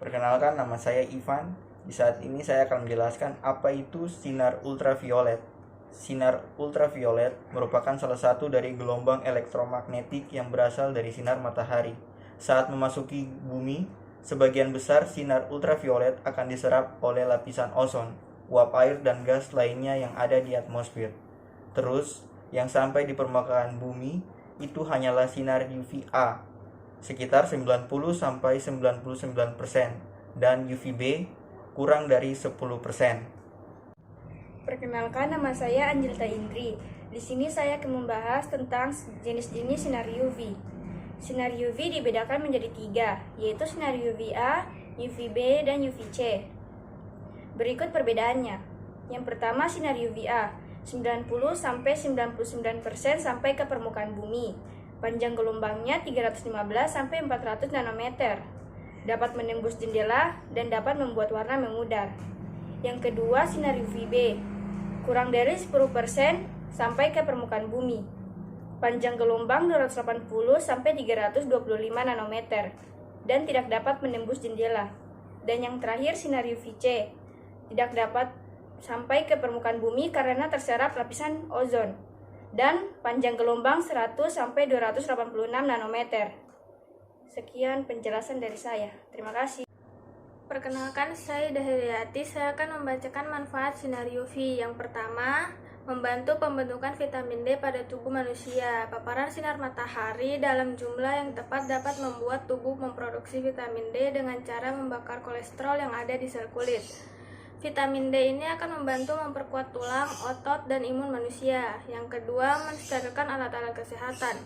Perkenalkan, nama saya Ivan. Di saat ini saya akan menjelaskan apa itu sinar ultraviolet. Sinar ultraviolet merupakan salah satu dari gelombang elektromagnetik yang berasal dari sinar matahari. Saat memasuki bumi, sebagian besar sinar ultraviolet akan diserap oleh lapisan ozon, uap air, dan gas lainnya yang ada di atmosfer. Terus, yang sampai di permukaan bumi itu hanyalah sinar UVA sekitar 90-99% dan UVB kurang dari 10%. Perkenalkan, nama saya Anjelta Indri. Di sini saya akan membahas tentang jenis-jenis sinar UV. Sinar UV dibedakan menjadi 3, yaitu sinar UVA, UVB, dan UVC. Berikut perbedaannya. Yang pertama, sinar UVA, 90-99% sampai ke permukaan bumi. Panjang gelombangnya 315-400 nanometer. Dapat menembus jendela dan dapat membuat warna memudar. Yang kedua, sinar UVB, kurang dari 10% sampai ke permukaan bumi. Panjang gelombang 280-325 nanometer dan tidak dapat menembus jendela. Dan yang terakhir, sinar UVC, tidak dapat sampai ke permukaan bumi karena terserap lapisan ozon. Dan panjang gelombang 100-286 nanometer. Sekian penjelasan dari saya. Terima kasih. Perkenalkan, saya Dahriati. Saya akan membacakan manfaat sinar UV. Yang pertama, membantu pembentukan vitamin D pada tubuh manusia. Paparan sinar matahari dalam jumlah yang tepat dapat membuat tubuh memproduksi vitamin D dengan cara membakar kolesterol yang ada di sel kulit. Vitamin D ini akan membantu memperkuat tulang, otot, dan imun manusia. Yang kedua, mensterilkan alat-alat kesehatan.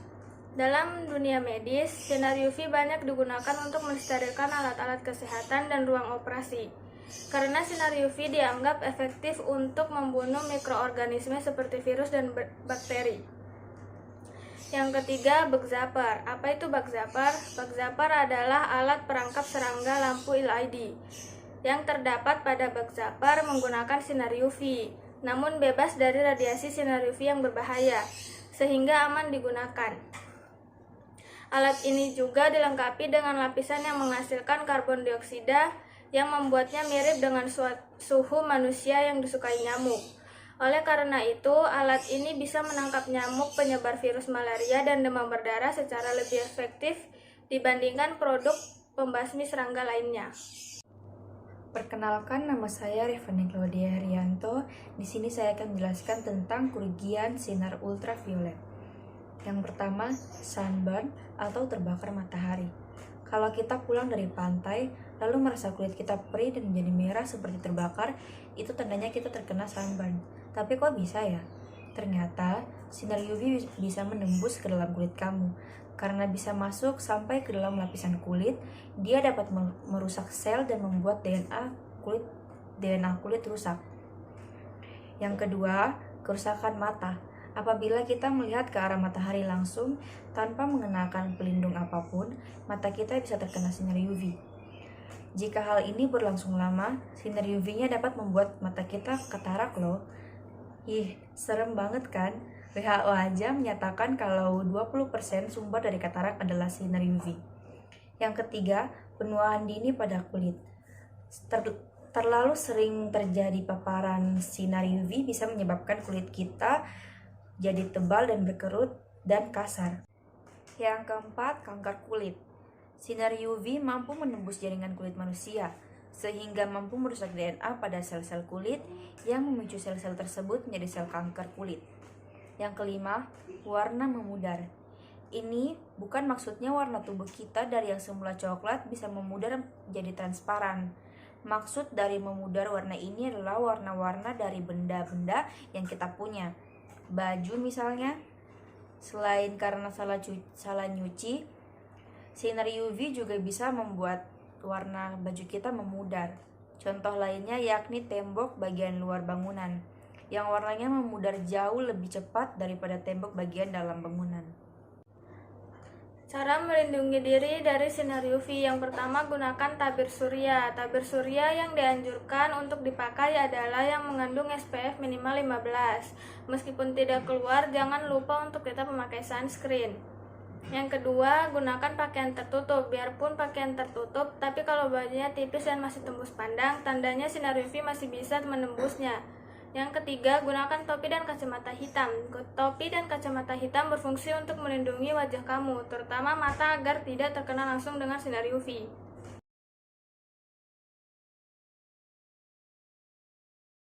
Dalam dunia medis, sinar UV banyak digunakan untuk mensterilkan alat-alat kesehatan dan ruang operasi. Karena sinar UV dianggap efektif untuk membunuh mikroorganisme seperti virus dan bakteri. Yang ketiga, bug zapper. Apa itu bug zapper? Bug zapper adalah alat perangkap serangga lampu LED yang terdapat pada bug zapper menggunakan sinar UV, namun bebas dari radiasi sinar UV yang berbahaya, sehingga aman digunakan. Alat ini juga dilengkapi dengan lapisan yang menghasilkan karbon dioksida yang membuatnya mirip dengan suhu manusia yang disukai nyamuk. Oleh karena itu, alat ini bisa menangkap nyamuk penyebar virus malaria dan demam berdarah secara lebih efektif dibandingkan produk pembasmi serangga lainnya. Perkenalkan, nama saya Revani Claudia Herianto. Di sini saya akan menjelaskan tentang kerugian sinar ultraviolet. Yang pertama, sunburn atau terbakar matahari. Kalau kita pulang dari pantai, lalu merasa kulit kita perih dan menjadi merah seperti terbakar, itu tandanya kita terkena sunburn. Tapi kok bisa ya? Ternyata, sinar UV bisa menembus ke dalam kulit kamu. Karena bisa masuk sampai ke dalam lapisan kulit, dia dapat merusak sel dan membuat DNA kulit rusak. Yang kedua, kerusakan mata. Apabila kita melihat ke arah matahari langsung tanpa mengenakan pelindung apapun, mata kita bisa terkena sinar UV. Jika hal ini berlangsung lama, sinar UV-nya dapat membuat mata kita katarak loh. Ih, serem banget kan? WHO aja menyatakan kalau 20% sumber dari katarak adalah sinar UV. Yang ketiga, penuaan dini pada kulit. Terlalu sering terjadi paparan sinar UV bisa menyebabkan kulit kita jadi tebal dan berkerut dan kasar. Yang keempat, kanker kulit. Sinar UV mampu menembus jaringan kulit manusia, sehingga mampu merusak DNA pada sel-sel kulit yang memicu sel-sel tersebut menjadi sel kanker kulit. Yang kelima, warna memudar. Ini bukan maksudnya warna tubuh kita dari yang semula coklat bisa memudar menjadi transparan. Maksud dari memudar warna ini adalah warna-warna dari benda-benda yang kita punya. Baju misalnya, selain karena salah nyuci, sinar UV juga bisa membuat warna baju kita memudar. Contoh lainnya yakni tembok bagian luar bangunan, yang warnanya memudar jauh lebih cepat daripada tembok bagian dalam bangunan. Cara melindungi diri dari sinar UV. Yang pertama, gunakan tabir surya. Tabir surya yang dianjurkan untuk dipakai adalah yang mengandung SPF minimal 15. Meskipun tidak keluar, jangan lupa untuk tetap memakai sunscreen. Yang kedua, gunakan pakaian tertutup. Biarpun pakaian tertutup, tapi kalau bajunya tipis dan masih tembus pandang, tandanya sinar UV masih bisa menembusnya. Yang ketiga, gunakan topi dan kacamata hitam. Topi dan kacamata hitam berfungsi untuk melindungi wajah kamu, terutama mata agar tidak terkena langsung dengan sinar UV.